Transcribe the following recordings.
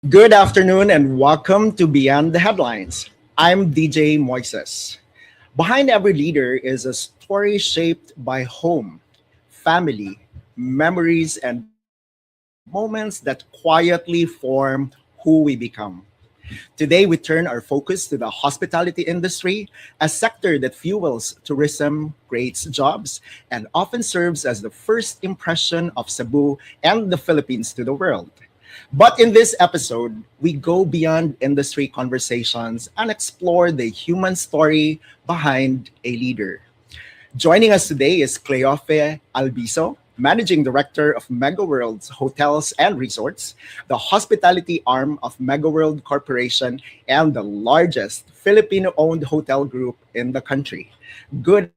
Good afternoon and welcome to Beyond the Headlines. I'm DJ Moises. Behind every leader is a story shaped by home, family, memories, and moments that quietly form who we become. Today, we turn our focus to the hospitality industry, a sector that fuels tourism, creates jobs, and often serves as the first impression of Cebu and the Philippines to the world. But in this episode, we go beyond industry conversations and explore the human story behind a leader. Joining us today is Cleofe Albiso, Managing Director of Megaworld's Hotels and Resorts, the hospitality arm of Megaworld Corporation, and the largest Filipino owned hotel group in the country. Good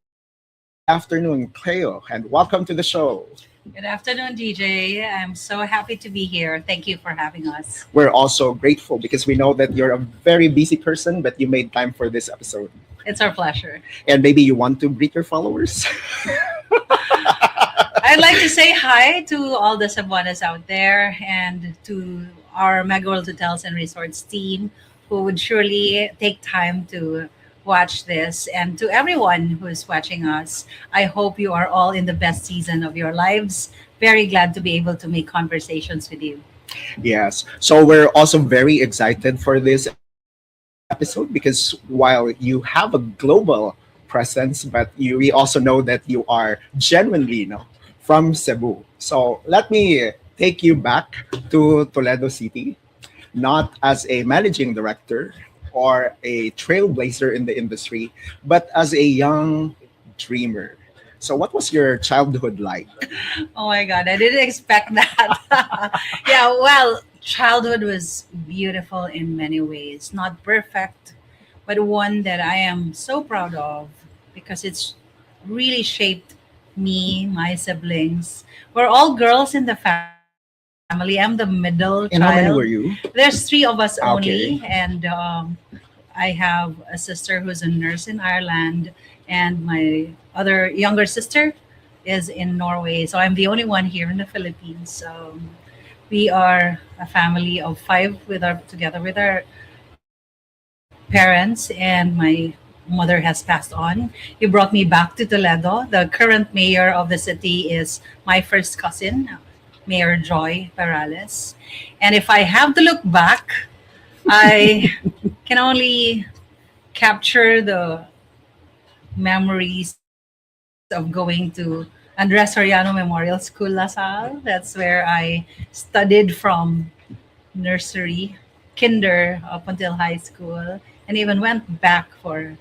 afternoon, Cleo, and welcome to the show. Good afternoon, DJ. I'm so happy to be here. Thank you for having us. We're also grateful because we know that you're a very busy person, but you made time for this episode. It's our pleasure. And maybe you want to greet your followers. I'd like to say hi to all the Cebuanas out there and to our Mega World Hotels and Resorts team who would surely take time to watch this. And to everyone who's watching us, I hope you are all in the best season of your lives. Very glad to be able to make conversations with you. Yes. So we're also very excited for this episode because while you have a global presence, but we also know that you are genuinely, from Cebu. So let me take you back to Toledo City, not as a managing director or a trailblazer in the industry, but as a young dreamer. So what was your childhood like? Oh my God, I didn't expect that. Yeah, well, childhood was beautiful in many ways. Not perfect, but one that I am so proud of because it's really shaped me, my siblings. We're all girls in the family. I'm the middle child. And how many were you? There's three of us only, Okay. and I have a sister who's a nurse in Ireland, and my other younger sister is in Norway. So I'm the only one here in the Philippines. We are a family of five with our together with our parents, and my mother has passed on. You brought me back to Toledo. The current mayor of the city is my first cousin, Mayor Joy Perales. And if I have to look back, I can only capture the memories of going to Andres Soriano Memorial School, Lasal. That's where I studied from nursery, kinder up until high school, and even went back for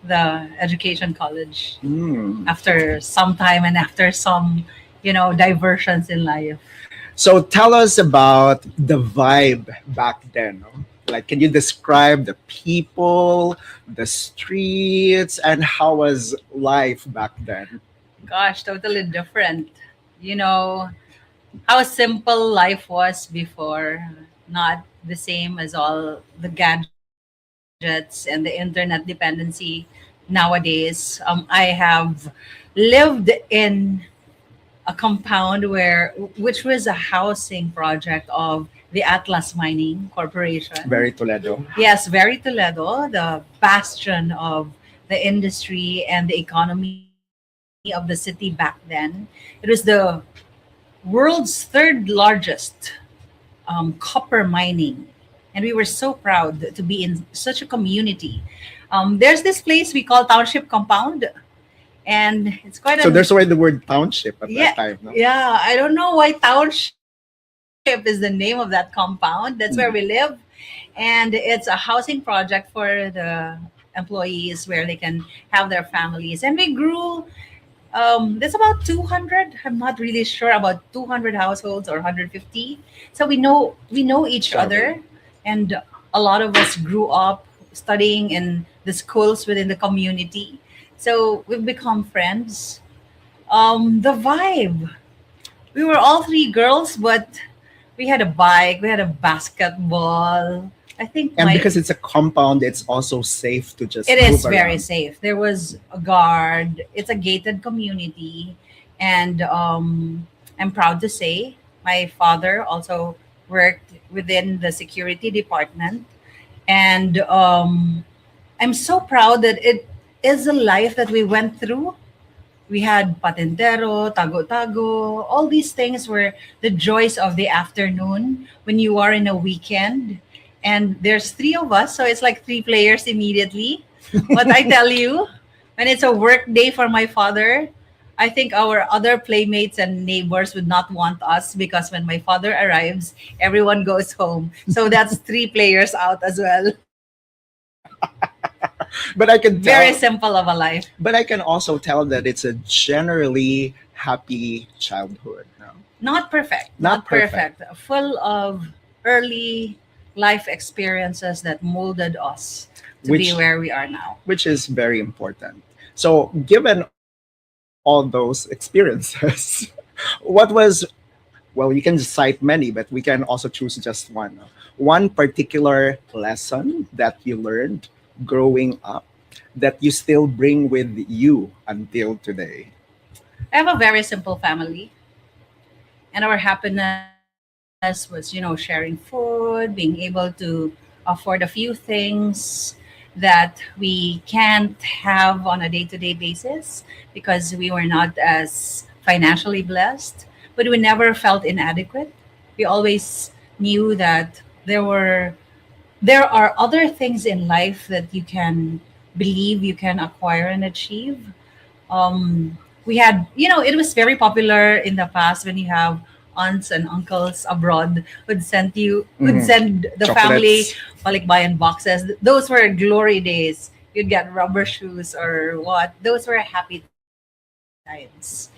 the education college Hmm. after some time and after some, diversions in life. So tell us about the vibe back then. No? Like, can you describe the people, the streets, and how was life back then? Gosh, totally different. You know, how simple life was before, not the same as all the gadgets and the internet dependency nowadays. I have lived in a compound which was a housing project of the Atlas Mining Corporation. Very Toledo. Yes, very Toledo, the bastion of the industry and the economy of the city back then. It was the world's third largest copper mining. And we were so proud to be in such a community. There's this place we call Township Compound, and it's quite So an there's why the word township at that yeah, time. No? yeah. I don't know why Township is the name of that compound. That's where we live, and it's a housing project for the employees where they can have their families. And we grew. There's about 200. I'm not really sure about 200 households or 150. So we know each Travel. other, and a lot of us grew up studying in the schools within the community. So we've become friends. The vibe. We were all three girls, but we had a bike, we had a basketball. I think And my because it's a compound, it's also safe to just it move is very around. safe. There was a guard. It's a gated community, and I'm proud to say my father also worked within the security department. And I'm so proud that it is a life that we went through. We had patentero, tago-tago, all these things were the joys of the afternoon when you are in a weekend. And there's three of us, so it's like three players immediately. But I tell you, when it's a work day for my father, I think our other playmates and neighbors would not want us because when my father arrives, everyone goes home. So that's three players out as well. But I can Very tell, simple of a life. but I can also tell that it's a generally happy childhood. No? Not perfect, Not not perfect, perfect. Full of early life experiences that molded us to be which where we are now. which is very important. So, given all those experiences, what was, well, you can cite many, but we can also choose just one. One particular lesson that you learned growing up that you still bring with you until today. I have a very simple family, and our happiness was, sharing food, being able to afford a few things that we can't have on a day-to-day basis because we were not as financially blessed, but we never felt inadequate. We always knew that there are other things in life that you can believe you can acquire and achieve. We had, it was very popular in the past when you have aunts and uncles abroad would Mhm. send the family Chocolates. balikbayan boxes. Those were glory days. You'd get rubber shoes or what. Those were happy times.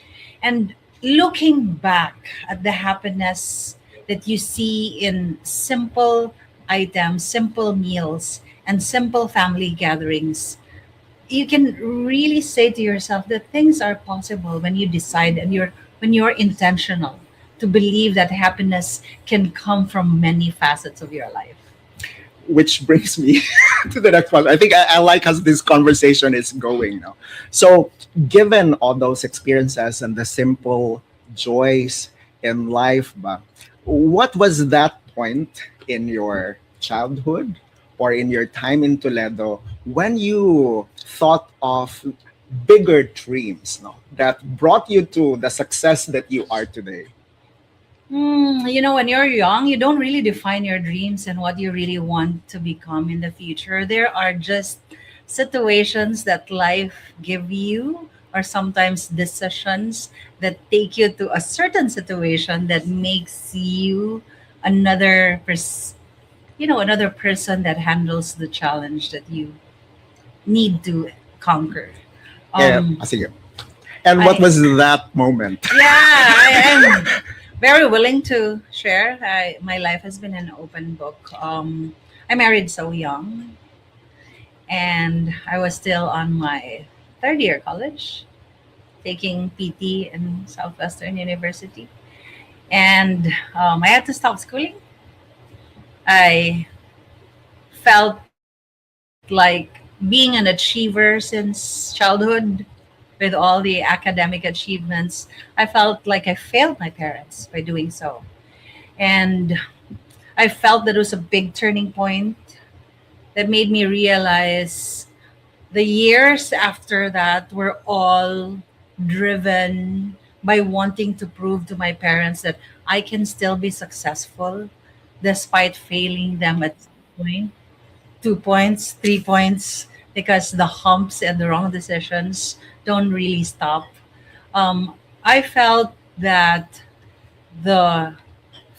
And looking back at the happiness that you see in simple items, simple meals, and simple family gatherings, you can really say to yourself that things are possible when you decide and when you're intentional to believe that happiness can come from many facets of your life. Which brings me to the next one. I think I like how this conversation is going now. So, given all those experiences and the simple joys in life, what was that point in your childhood or in your time in Toledo when you thought of bigger dreams, no, that brought you to the success that you are today? When you're young, you don't really define your dreams and what you really want to become in the future. There are just situations that life give you, or sometimes decisions that take you to a certain situation that makes you another pers- another person that handles the challenge that you need to conquer. Um, Sige. And what I was that moment? Yeah, I am very willing to share. My life has been an open book. I married so young, and I was still on my third year college, taking PT in Southwestern University, and I had to stop schooling. I felt like being an achiever since childhood with all the academic achievements. I felt like I failed my parents by doing so. And I felt that it was a big turning point that made me realize the years after that were all driven by wanting to prove to my parents that I can still be successful despite failing them at some point. 2 points, 3 points, because the humps and the wrong decisions don't really stop. I felt that the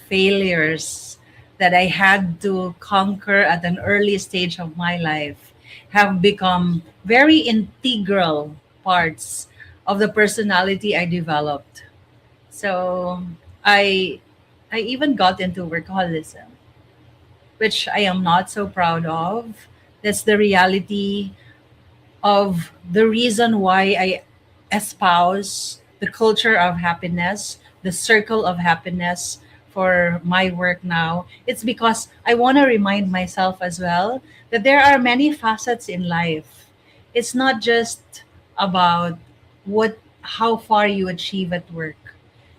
failures that I had to conquer at an early stage of my life have become very integral parts of the personality I developed. So I I even got into workaholism, which I am not so proud of. That's the reality of the reason why I espouse the culture of happiness, the circle of happiness for my work now. It's because I want to remind myself as well that there are many facets in life. It's not just about what how far you achieve at work.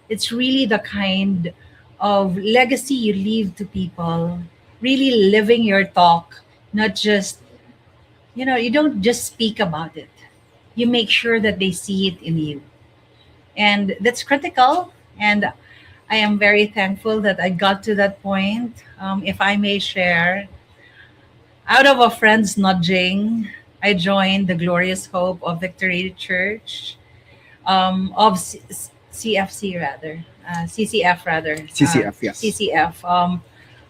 It's really the kind of legacy you leave to people, really living your talk, not just, you don't just speak about it. You make sure that they see it in you. And that's critical. And I am very thankful that I got to that point. If I may share, out of a friend's nudging, I joined the Glorious Hope of Victory Church, CFC rather, CCF rather, CCF, yes. CCF.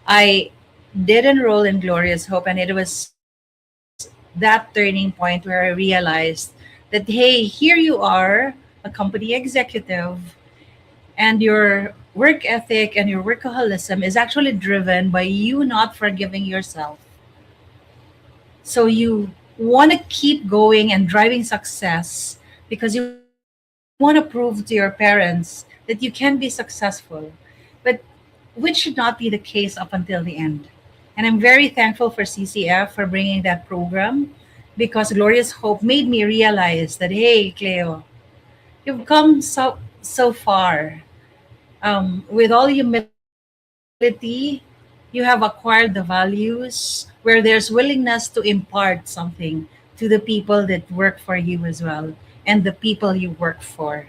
I did enroll in Glorious Hope, and it was that turning point where I realized that, hey, here you are, a company executive, and your work ethic and your workaholism is actually driven by you not forgiving yourself. So you want to keep going and driving success because you want to prove to your parents that you can be successful. But which should not be the case up until the end. And I'm very thankful for CCF for bringing that program, because Glorious Hope made me realize that, hey, Cleo, you've come so far. With all humility, you have acquired the values where there's willingness to impart something to the people that work for you as well, and the people you work for.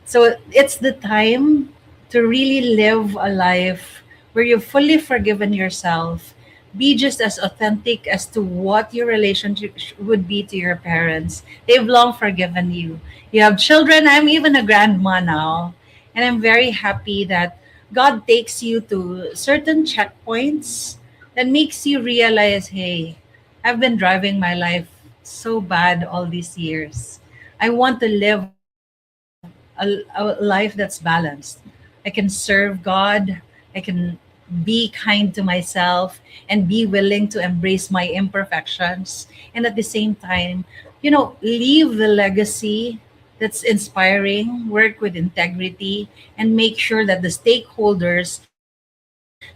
So it's the time to really live a life where you've fully forgiven yourself. Be just as authentic as to what your relationship would be to your parents. They've long forgiven you. You have children. I'm even a grandma now. And I'm very happy that God takes you to certain checkpoints that makes you realize, hey, I've been driving my life so bad all these years. I want to live a life that's balanced. I can serve God. I can be kind to myself and be willing to embrace my imperfections. And at the same time, leave the legacy that's inspiring, work with integrity, and make sure that the stakeholders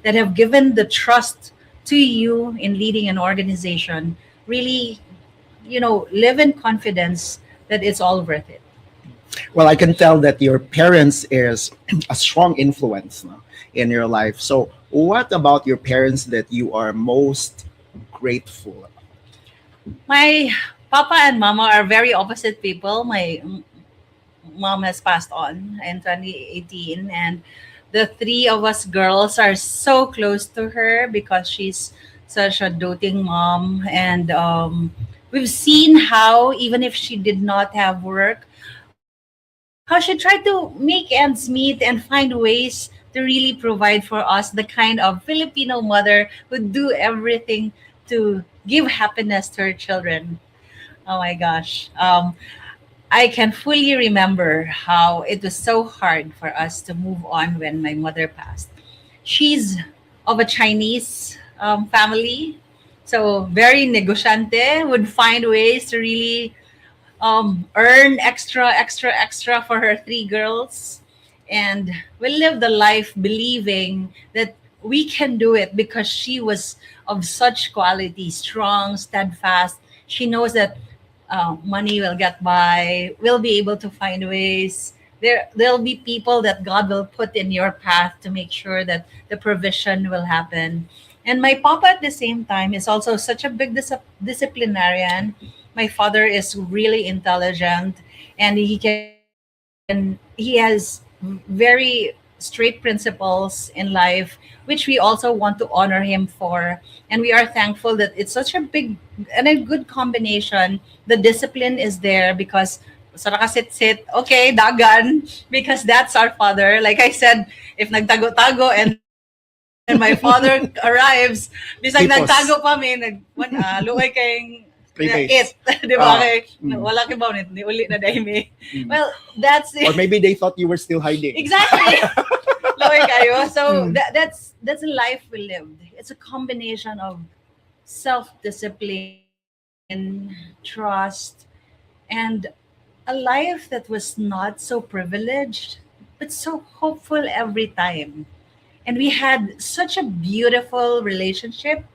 that have given the trust to you in leading an organization really, live in confidence that it's all worth it. Well, I can tell that your parents is a strong influence, no, in your life. So, what about your parents that you are most grateful? My papa and mama are very opposite people. My mom has passed on in 2018, and the three of us girls are so close to her because she's such a doting mom. And we've seen how, even if she did not have work, how she tried to make ends meet and find ways to really provide for us, the kind of Filipino mother who do everything to give happiness to her children. Oh my gosh. I can fully remember how it was so hard for us to move on when my mother passed. She's of a Chinese family, so very negosyante, would find ways to really earn extra for her three girls. And we live the life believing that we can do it because she was of such quality, strong, steadfast. She knows that money will get by. We'll be able to find ways. There'll be people that God will put in your path to make sure that the provision will happen. And my papa at the same time is also such a big disciplinarian. My father is really intelligent, and he has very straight principles in life, which we also want to honor him for. And we are thankful that it's such a big and a good combination. The discipline is there because saraka sit, okay, dagan, because that's our father. Like I said, if nagtago-tago and then my father arrives, bisag nagtago pa mi, luoy kayong it, Three days. di ba? Kay, Mm, wala kay bawit, ni uli na dahil mi. mm. Well, that's Or it. maybe they thought you were still hiding. Exactly. Lower kayo. So Mm. that's a life we lived. It's a combination of self-discipline, trust, and a life that was not so privileged, but so hopeful every time. And we had such a beautiful relationship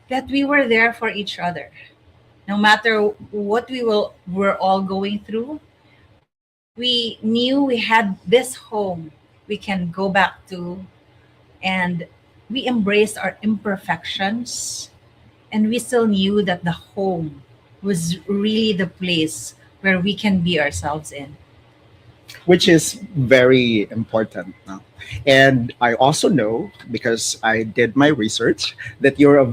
that we were there for each other. No matter what were all going through, we knew we had this home we can go back to. and we embraced our imperfections, and we still knew that the home was really the place where we can be ourselves in. which is very important now. And I also know, because I did my research, that you're a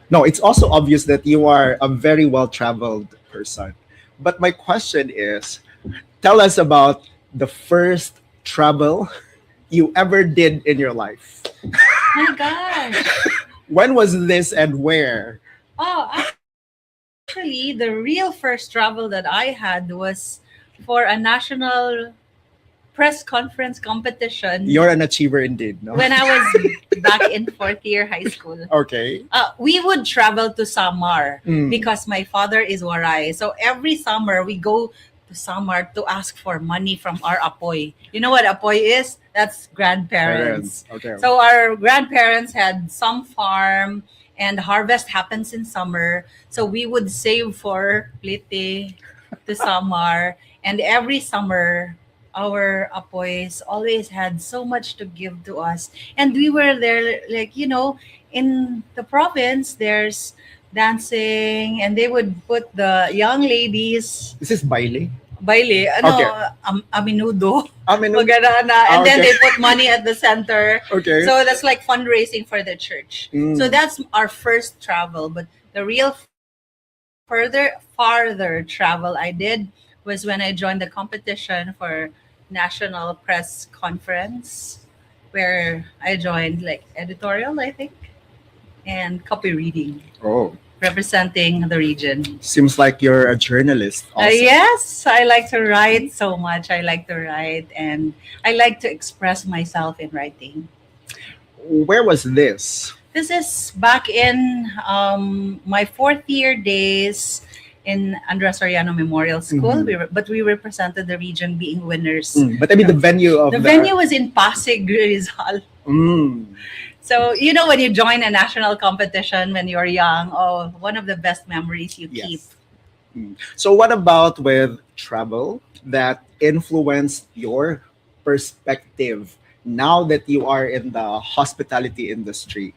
no, it's also obvious that you are a very well traveled person. But my question is, tell us about the first travel you ever did in your life. My gosh. When was this and where? Oh, actually, the real first travel that I had was for a national press conference competition You're an achiever indeed, when no? I was back in fourth year high school. Okay. We would travel to Samar Mm. because my father is Waray. So every summer we go to Samar to ask for money from our apoy. You know what apoy is? That's grandparents. Parents. Okay. So our grandparents had some farm and harvest happens in summer. So we would save for Lite to Samar. And every summer, our apoys always had so much to give to us. And we were there, like, in the province, there's dancing, and they would put the young ladies This is baile. baile, Okay. aminudo, I mean, magana na, and then okay. they put money at the center. Okay. So that's like fundraising for the church. Mm. So that's our first travel. But the real farther travel I did was when I joined the competition for National Press Conference, where I joined like editorial, I think, and copy reading, Oh, representing the region. seems like you're a journalist also. Yes, I like to write so much. I like to write, and I like to express myself in writing. Where was this? This is back in my fourth year days in Andres Soriano Memorial School. Mhm. But we represented the region being winners. But I mean the venue of The venue was in Pasig, Rizal. Mm. So, when you join a national competition when you're young, oh, one of the best memories you keep. Yes. So what about with travel that influenced your perspective now that you are in the hospitality industry?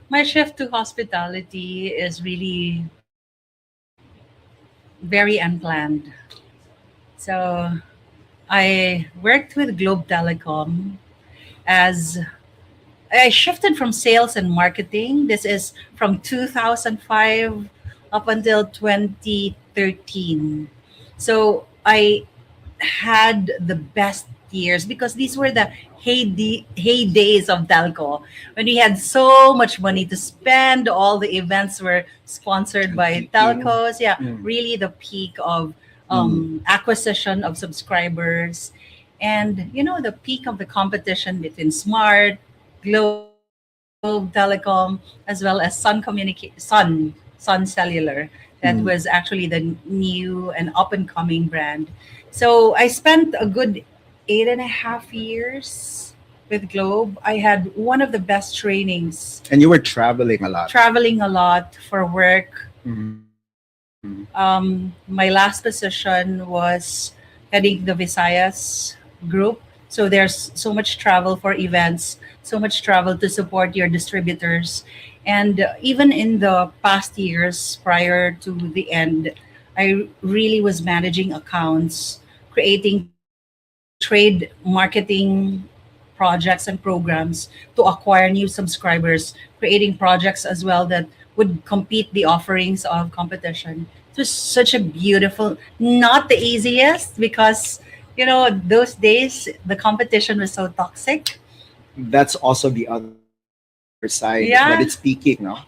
My shift to hospitality is really very unplanned. So, I worked with Globe Telecom as I shifted from sales and marketing. This is from 2005 up until 2013. So I had the best years because these were the heydays of Telco when we had so much money to spend. All the events were sponsored by Peaking. telcos. Yeah, Mm. really the peak of Mm. acquisition of subscribers, and the peak of the competition between Smart, Globe Telecom, as well as Sun Cellular. That was Mm. actually the new and up and coming brand. So I spent a good 8.5 years with Globe. I had one of the best trainings, And you were traveling a lot. traveling a lot for work. Mhm. My last position was heading the Visayas group. So there's so much travel for events, so much travel to support your distributors. And even in the past years prior to the end, I really was managing accounts, creating trade marketing projects and programs to acquire new subscribers, creating projects as well that would compete the offerings of competition. It was such a beautiful, not the easiest because those days the competition was so toxic. That's also the other side that it's peaking, no? Yeah,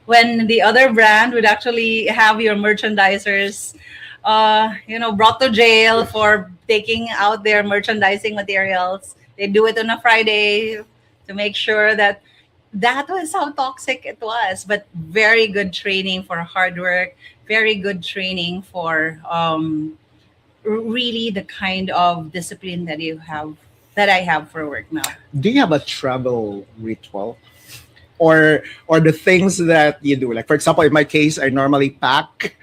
when the other brand would actually have your merchandisers brought to jail for taking out their merchandising materials. They do it on a Friday to make sure that was how toxic it was. But very good training for hard work, very good training for really the kind of discipline that I have for work now. Do you have a travel ritual? Or the things that you do? Like for example, in my case, I normally pack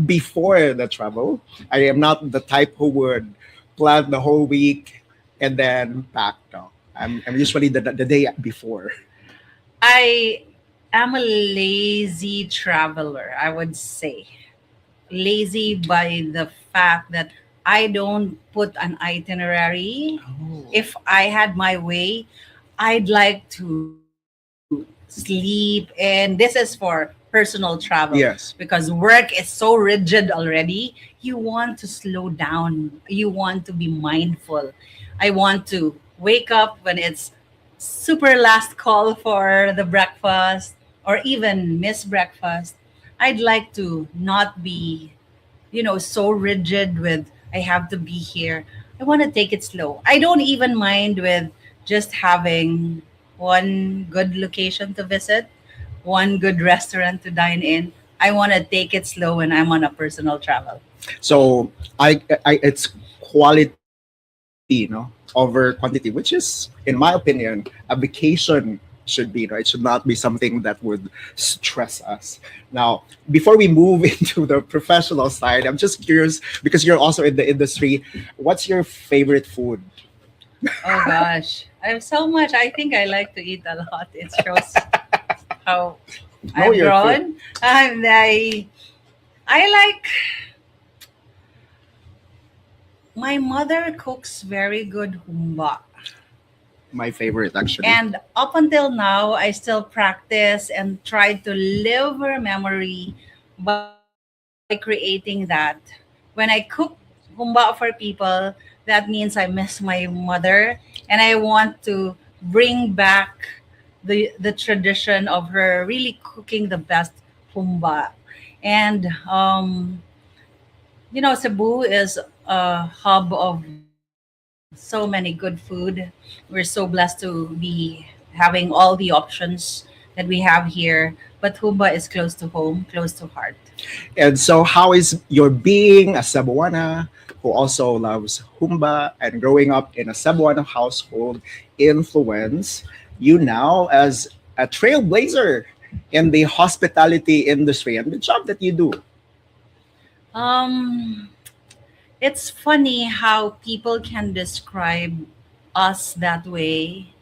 before the travel. I am not the type who would plan the whole week and then pack. No, I'm usually the day before. I am a lazy traveler, I would say. Lazy by the fact that I don't put an itinerary. Oh. If I had my way, I'd like to sleep. And this is for personal travel because Yes. work is so rigid already. You want to slow down, you want to be mindful. I want to wake up when it's super last call for the breakfast or even miss breakfast. I'd like to not be, so rigid with I have to be here. I want to take it slow. I don't even mind with just having one good location to visit, one good restaurant to dine in. I want to take it slow when I'm on a personal travel. So it's quality, over quantity, which is, in my opinion, a vacation should be, right? Should not be something that would stress us. Now, before we move into the professional side, I'm just curious because you're also in the industry. What's your favorite food? Oh gosh, I have so much. I think I like to eat a lot. It shows how Know I've your food. grown. And I like my mother cooks very good humba. My favorite, actually. And up until now, I still practice and try to live her memory by creating that. When I cook humba for people, that means I miss my mother and I want to bring back the tradition of her really cooking the best humba. And Cebu is a hub of so many good food. We're so blessed to be having all the options that we have here. But Humba is close to home, close to heart. And so, how is your being a Cebuana who also loves Humba and growing up in a Cebuana household influence you now as a trailblazer in the hospitality industry and the job that you do? Um, it's funny how people can describe us that way.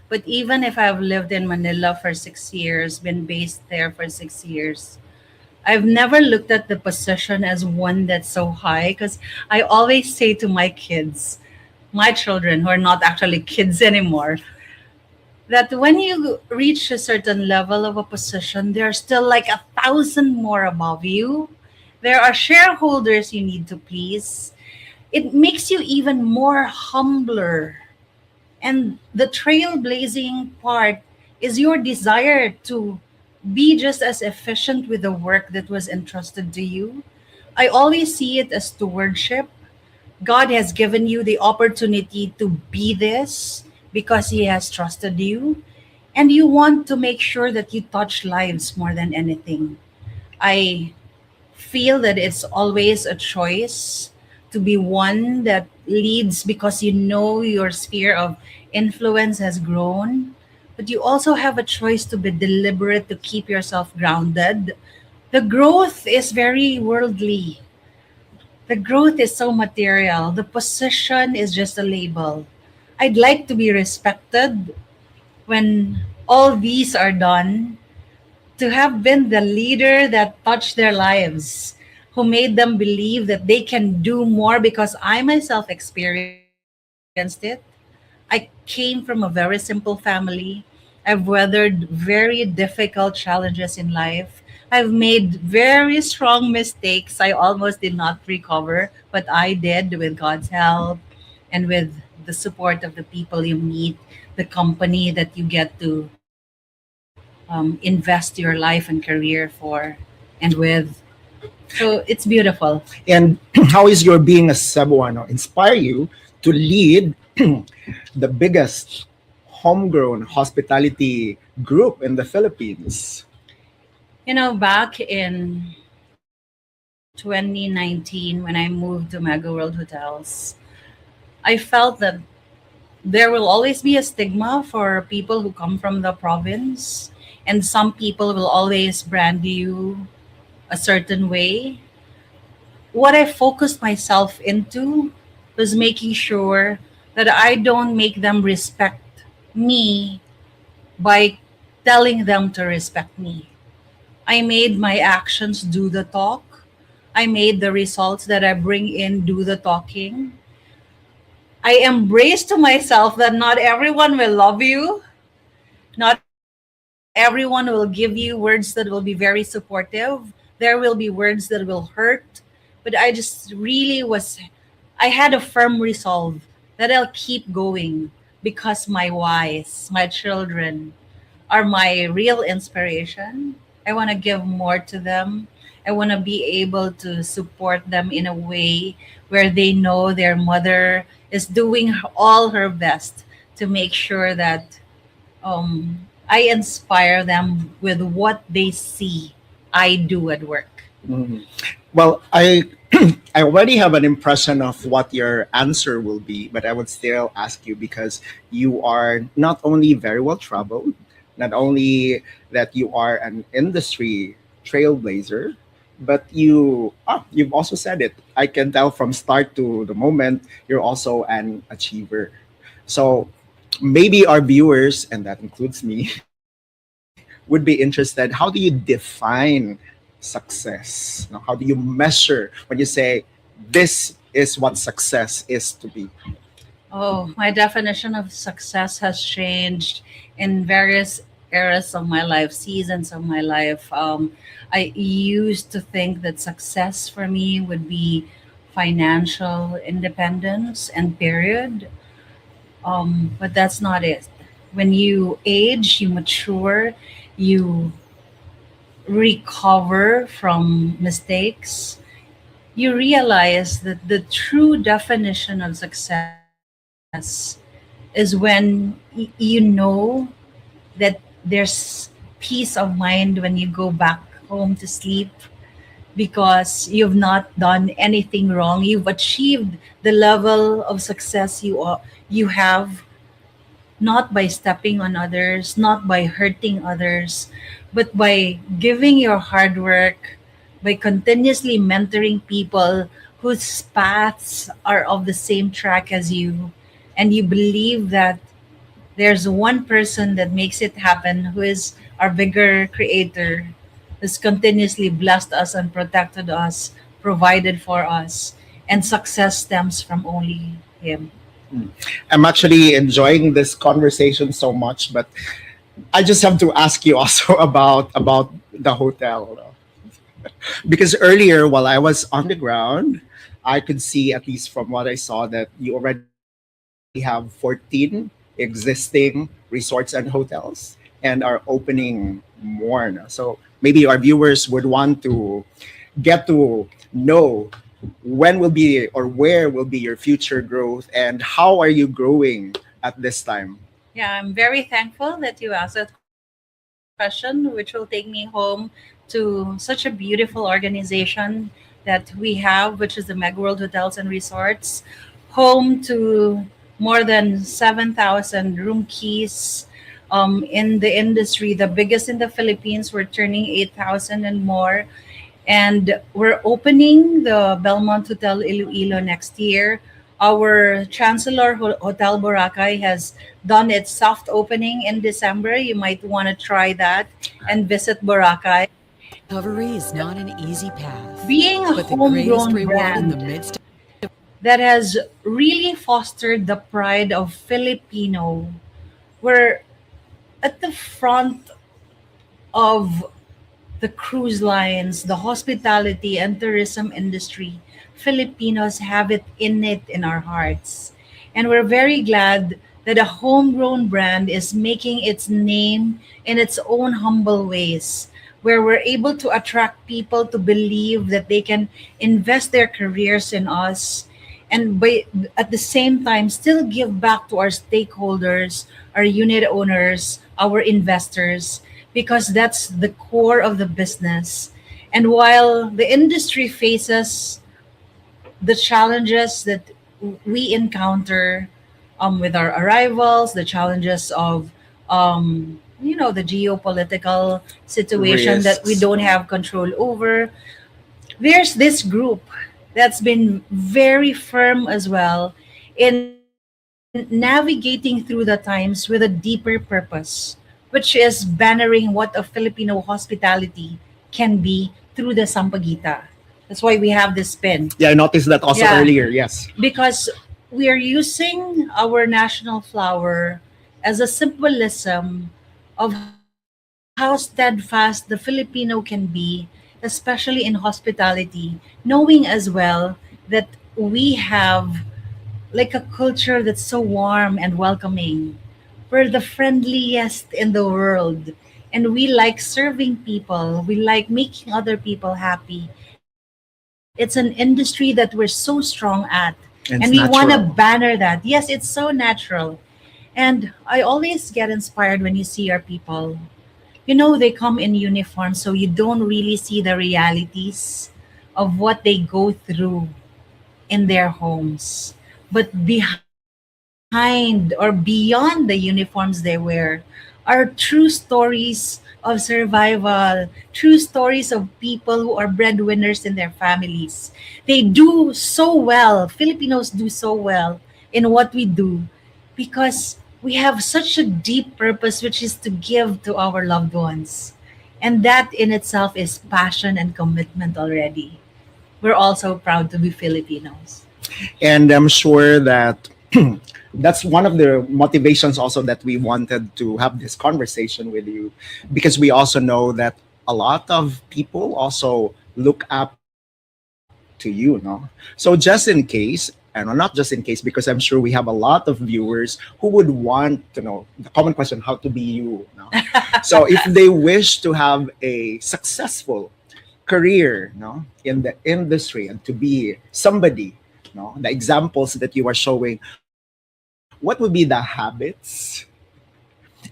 But even if I've lived in Manila for 6 years, been based there for 6 years, I've never looked at the position as one that's so high because I always say to my kids, my children who are not actually kids anymore, that when you reach a certain level of a position, there are still like 1,000 more above you. There are shareholders you need to please. It makes you even more humbler. And the trailblazing part is your desire to be just as efficient with the work that was entrusted to you. I always see it as stewardship. God has given you the opportunity to be this because He has trusted you. And you want to make sure that you touch lives more than anything. I feel that it's always a choice to be one that leads because you know your sphere of influence has grown, but you also have a choice to be deliberate to keep yourself grounded. The growth is very worldly. The growth is so material. The position is just a label. I'd like to be respected when all these are done, to have been the leader that touched their lives, who made them believe that they can do more because I myself experienced it. I came from a very simple family. I've weathered very difficult challenges in life. I've made very strong mistakes. I almost did not recover, but I did with God's help and with the support of the people you meet, the company that you get to invest your life and career for and with. So it's beautiful. And how is your being a Cebuano inspire you to lead the biggest homegrown hospitality group in the Philippines? Back in 2019, when I moved to Megaworld Hotels, I felt that there will always be a stigma for people who come from the province, and some people will always brand you a certain way. What I focused myself into was making sure that I don't make them respect me by telling them to respect me. I made my actions do the talk. I made the results that I bring in do the talking. I embrace to myself that not everyone will love you. Not everyone will give you words that will be very supportive. There will be words that will hurt. But I just really was, I had a firm resolve that I'll keep going because my wives, my children, are my real inspiration. I want to give more to them. I want to be able to support them in a way where they know their mother is doing all her best to make sure that I inspire them with what they see I do at work. Mhm. Well, I already have an impression of what your answer will be, but I would still ask you because you are not only very well traveled, not only that you are an industry trailblazer, but you've also said it. I can tell from start to the moment you're also an achiever. So maybe our viewers, and that includes me, would be interested. How do you define success? Now, how do you measure when you say this is what success is to be? Oh, my definition of success has changed in various eras of my life, seasons of my life. I used to think that success for me would be financial independence and period. But that's not it. When you age, you mature, you recover from mistakes, you realize that the true definition of success is when you know that there's peace of mind when you go back home to sleep because you've not done anything wrong. You've achieved the level of success you have not by stepping on others, not by hurting others, but by giving your hard work, by continuously mentoring people whose paths are of the same track as you. And you believe that there's one person that makes it happen who is our bigger creator, who's continuously blessed us and protected us, provided for us, and success stems from only Him. Mm. I'm actually enjoying this conversation so much, but I just have to ask you also about the hotel. Because earlier while I was on the ground, I could see, at least from what I saw, that you already have 14 existing resorts and hotels and are opening more now. So maybe our viewers would want to get to know when will be or where will be your future growth and how are you growing at this time. Yeah, I'm very thankful that you asked that question, which will take me home to such a beautiful organization that we have, which is the Megaworld Hotels and Resorts, home to more than 7,000 room keys. In the industry, the biggest in the Philippines, we're turning 8,000 and more. And we're opening the Belmont Hotel Iloilo next year. Our Chancellor Hotel Boracay has done its soft opening in December. You might want to try that and visit Boracay. Recovery is not an easy path, Being a but the greatest homegrown reward in the brand midst that has really fostered the pride of Filipino, we're at the front of the cruise lines, the hospitality and tourism industry. Filipinos have it innate in our hearts. And we're very glad that a homegrown brand is making its name in its own humble ways, where we're able to attract people to believe that they can invest their careers in us and by at the same time still give back to our stakeholders, our unit owners, our investors, because that's the core of the business. And while the industry faces the challenges that we encounter with our arrivals, the challenges of the geopolitical situation that we Risks. don't have control over, there's this group that's been very firm as well in navigating through the times with a deeper purpose. which is bannering what a Filipino hospitality can be through the Sampaguita. That's why we have this pin. Yeah, I noticed that also Yeah, earlier. Yes. because we are using our national flower as a symbolism of how steadfast the Filipino can be, especially in hospitality, knowing as well that we have like a culture that's so warm and welcoming. We're the friendliest in the world. And we like serving people. We like making other people happy. It's an industry that we're so strong at. And we want to And it's banner that. natural. Yes, it's so natural. And I always get inspired when you see our people. They come in uniform, so you don't really see the realities of what they go through in their homes. But behind or beyond the uniforms they wear are true stories of survival, true stories of people who are breadwinners in their families. They do so well. Filipinos do so well in what we do because we have such a deep purpose, which is to give to our loved ones. And that in itself is passion and commitment already. We're also proud to be Filipinos. And I'm sure that that's one of the motivations also that we wanted to have this conversation with you, because we also know that a lot of people also look up to you, no? So just in case, and not just in case, because I'm sure we have a lot of viewers who would want to know the common question, how to be you, no? So if they wish to have a successful career, no, in the industry, and to be somebody, no, the examples that you are showing, what would be the habits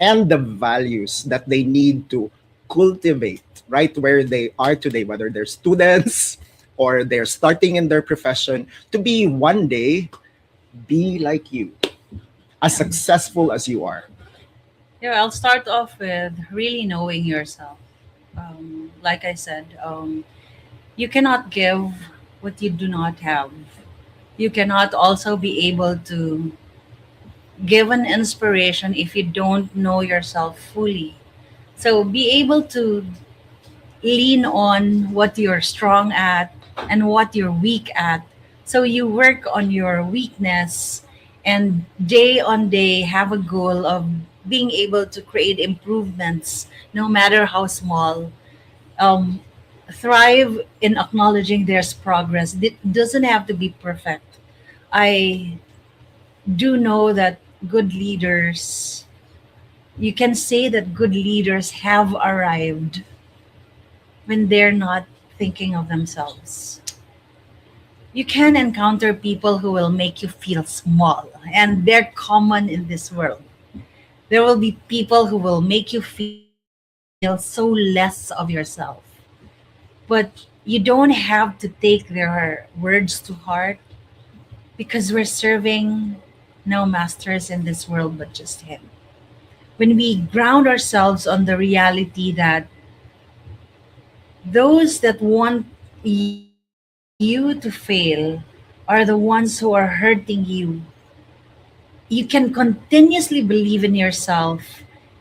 and the values that they need to cultivate right where they are today, whether they're students or they're starting in their profession, to be one day be like you, as Yeah. successful as you are. Yeah, I'll start off with really knowing yourself. Like I said, you cannot give what you do not have. You cannot also be able to give an inspiration if you don't know yourself fully. So be able to lean on what you're strong at and what you're weak at. So you work on your weakness and day on day have a goal of being able to create improvements, no matter how small. Um, Thrive in acknowledging there's progress. It doesn't have to be perfect. I do know that good leaders, you can say that good leaders have arrived when they're not thinking of themselves. You can encounter people who will make you feel small, and they're common in this world. There will be people who will make you feel so less of yourself. But you don't have to take their words to heart because we're serving no masters in this world but just Him. When we ground ourselves on the reality that those that want you to fail are the ones who are hurting you, you can continuously believe in yourself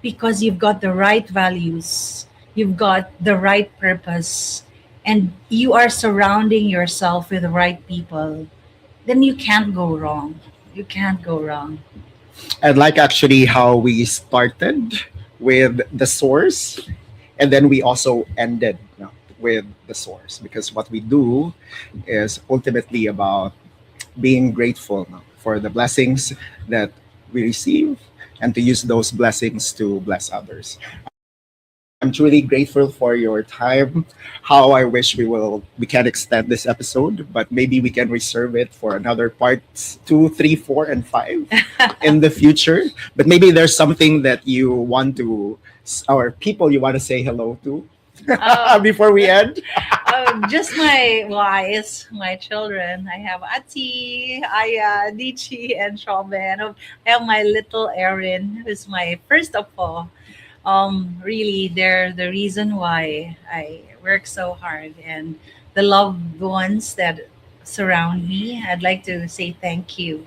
because you've got the right values, you've got the right purpose, and you are surrounding yourself with the right people, then you can't go wrong. You can't go wrong. And like actually how we started with the source, and then we also ended, you know, with the source, because what we do is ultimately about being grateful, no, for the blessings that we receive, and to use those blessings to bless others. I'm truly grateful for your time. How I wish we can extend this episode, but maybe we can reserve it for another parts 2, 3, 4, and 5 in the future. But maybe there's something that you want to, or people you want to say hello to Oh, before we end. just my wise, my children. I have Ati, Aya, Dichi, and Shobe. And I have my little Erin, who's my first of all. Really, they're the reason why I work so hard, and the loved ones that surround me. I'd like to say thank you.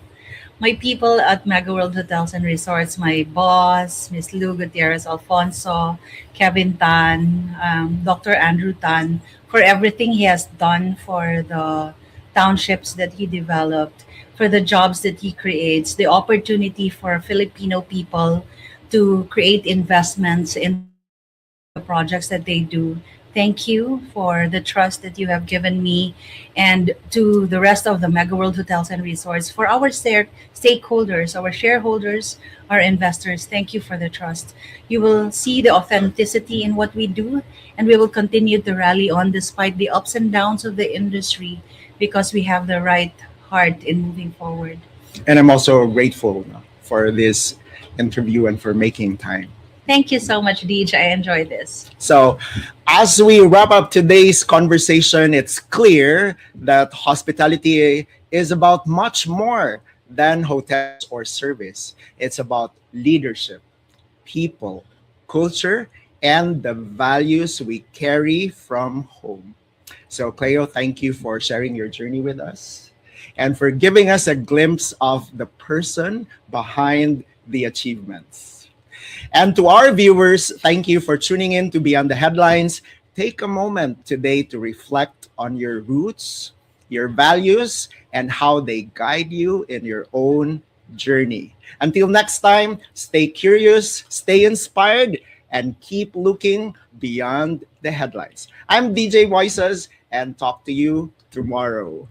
My people at Megaworld Hotels and Resorts, my boss, Miss Lou Gutierrez Alfonso, Kevin Tan, Dr. Andrew Tan, for everything he has done for the townships that he developed, for the jobs that he creates, the opportunity for Filipino people to create investments into the projects that they do. Thank you for the trust that you have given me, and to the rest of the Mega World Hotels and Resorts, for our stakeholders, our shareholders, our investors. Thank you for the trust. You will see the authenticity in what we do, and we will continue to rally on despite the ups and downs of the industry, because we have the right heart in moving forward. And I'm also grateful for this interview and for making time. Thank you so much, Deej. I enjoyed this. So, as we wrap up today's conversation, it's clear that hospitality is about much more than hotels or service. It's about leadership, people, culture, and the values we carry from home. So, Cleo, thank you for sharing your journey with us and for giving us a glimpse of the person behind the achievements. And to our viewers, thank you for tuning in to Beyond the Headlines. Take a moment today to reflect on your roots, your values, and how they guide you in your own journey. Until next time, stay curious, stay inspired, and keep looking beyond the headlines. I'm DJ Voices, and talk to you tomorrow.